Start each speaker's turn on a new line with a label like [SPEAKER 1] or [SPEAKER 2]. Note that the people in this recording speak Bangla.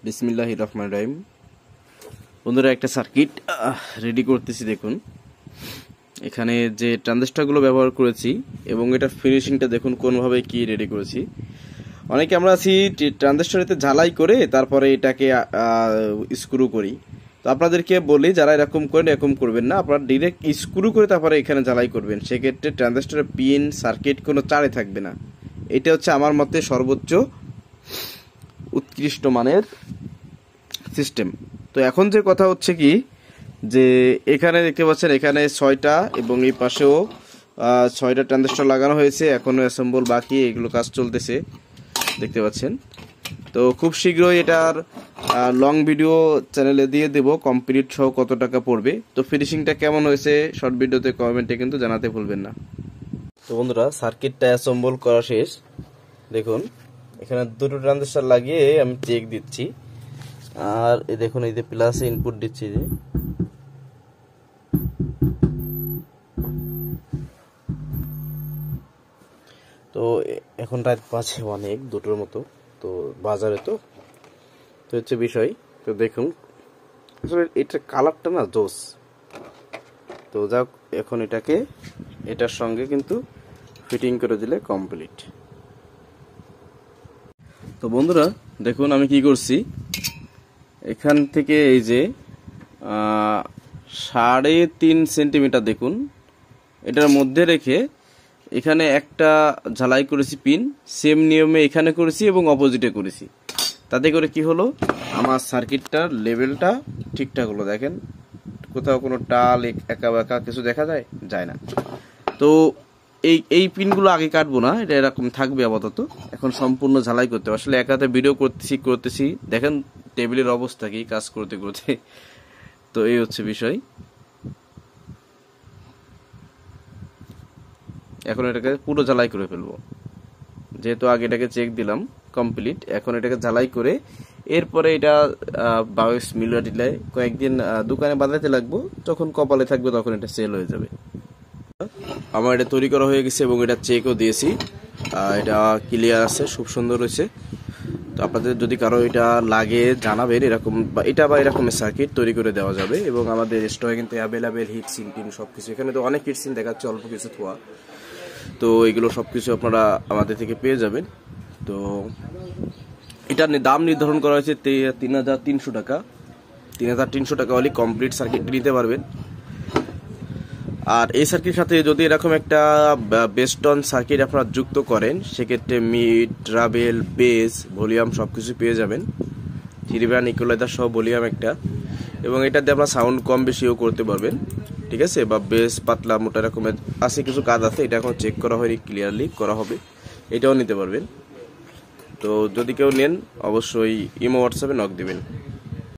[SPEAKER 1] বিসমিল্লাহির রহমানির রহিম। বন্ধুরা, একটা সার্কিট রেডি করতেছি। দেখুন এখানে যে ট্রানজিস্টরগুলো ব্যবহার করেছি এবং এটার ফিনিশিংটা দেখুন কোনভাবে কি রেডি করেছি। অনেকে আমরা আছি ট্রানজিস্টরেতে ঝালাই করে তারপরে এটাকে স্ক্রু করি। তো আপনাদেরকে বলি, যারা এরকম করেন এরকম করবেন না, আপনারা ডিরেক্ট স্ক্রু করে তারপরে এখানে ঝালাই করবেন। সেক্ষেত্রে ট্রানজিস্টরের পিন সার্কিট কোনো চারে থাকবে না। এটা হচ্ছে আমার মতে সর্বোচ্চ উৎকৃষ্ট মানের সিস্টেম। তো এখন যে কথা হচ্ছে কি, যে এখানে দেখতে পাচ্ছেন এখানে 6টা এবং এই পাশেও 6টা ট্রানজিস্টর লাগানো হয়েছে, এখনও অ্যাসেম্বল বাকি, এগুলো কাজ চলতেছে দেখতে পাচ্ছেন। তো খুব শীঘ্রই এটার লং ভিডিও চ্যানেলে দিয়ে দেব কমপ্লিট সহ কত টাকা পড়বে। তো ফিনিশিংটা কেমন হয়েছে শর্ট ভিডিওতে কমেন্টে কিন্তু জানাতে ভুলবেন না। তো বন্ধুরা, সার্কিটটা অ্যাসেম্বল করা শেষ। দেখুন এখানে দুটো ট্রানজিস্টর লাগিয়ে আমি চেক দিচ্ছি। আর এই দেখুন, এই যে প্লাস ইনপুট দিচ্ছি যে, তো এখন রাত বাজে অনেক, দুটোর মতো। তো বাজারে তো হচ্ছে বিষয়। তো দেখুন আসলে এটার কালারটা না জোস। তো যাক, এখন এটাকে এটার সঙ্গে কিন্তু ফিটিং করে দিলে কমপ্লিট। তো বন্ধুরা দেখুন আমি কি করছি, এখান থেকে এই যে 3.5 সেন্টিমিটার দেখুন এটার মধ্যে রেখে এখানে একটা ঝালাই করেছি পিন, সেম নিয়মে এখানে করেছি এবং অপোজিটে করেছি। তাতে করে কি হলো, আমার সার্কিটটার লেভেলটা ঠিকঠাক হলো। দেখেন কোথাও কোনো টাল একা বেঁকা কিছু দেখা যায় না। তো এই পিনগুলো আগে কাটবো না, এটা এরকম থাকবে আপাতত। এখন সম্পূর্ণ ঝালাই করতে হবে। আসলে একাতে ভিডিও করতেছি দেখেন টেবিলের অবস্থা কি কাজ করতে করতে। তো এই হচ্ছে বিষয়। এখন এটাকে পুরো ঝালাই করে ফেলবো, যেহেতু আগে এটাকে চেক দিলাম কমপ্লিট। এখন এটাকে ঝালাই করে এরপরে এটা 22 মিলি দিলে কয়েকদিন দোকানে বাঁধাতে লাগবো, যখন কপালে থাকবে তখন এটা সেল হয়ে যাবে। আমার এটা তৈরি করা হয়ে গেছে এবং এটা চেকও দিয়েছি, এটা ক্লিয়ার আছে, খুব সুন্দর হয়েছে। তো আপনাদের যদি কারো এটা লাগে জানাবেন, এরকম বা এরকমের সার্কিট তৈরি করে দেওয়া যাবে। এবং আমাদের স্টোরে কিন্তু অ্যাভেলেবেল হিট সিন টিন সবকিছু, এখানে তো অনেক হিট সিন দেখাচ্ছে, অল্প কিছু থোয়া। তো এগুলো সবকিছু আপনারা আমাদের থেকে পেয়ে যাবেন। তো এটার দাম নির্ধারণ করা হয়েছে 3,300 টাকা। 3,300 টাকা হলে কমপ্লিট সার্কিট নিতে পারবেন। আর এই সার্কিটের সাথে যদি এরকম একটা বেস্টন সার্কিট আপনারা যুক্ত করেন, সেক্ষেত্রে মিড, ট্রাভেল, বেস, ভলিউম সবকিছু পেয়ে যাবেন। থ্রিব্যান্ড ইকুয়ালাইজার সহ ভলিউম একটা, এবং এটাতে আপনারা সাউন্ড কম বেশিও করতে পারবেন, ঠিক আছে। বা বেস পাতলা মোটা এরকমের আছে, কিছু কাজ আছে, এটা এখন চেক করা হয়নি, ক্লিয়ারলি করা হবে, এটাও নিতে পারবেন। তো যদি কেউ নেন অবশ্যই ইমো হোয়াটসঅ্যাপে নক দিবেন।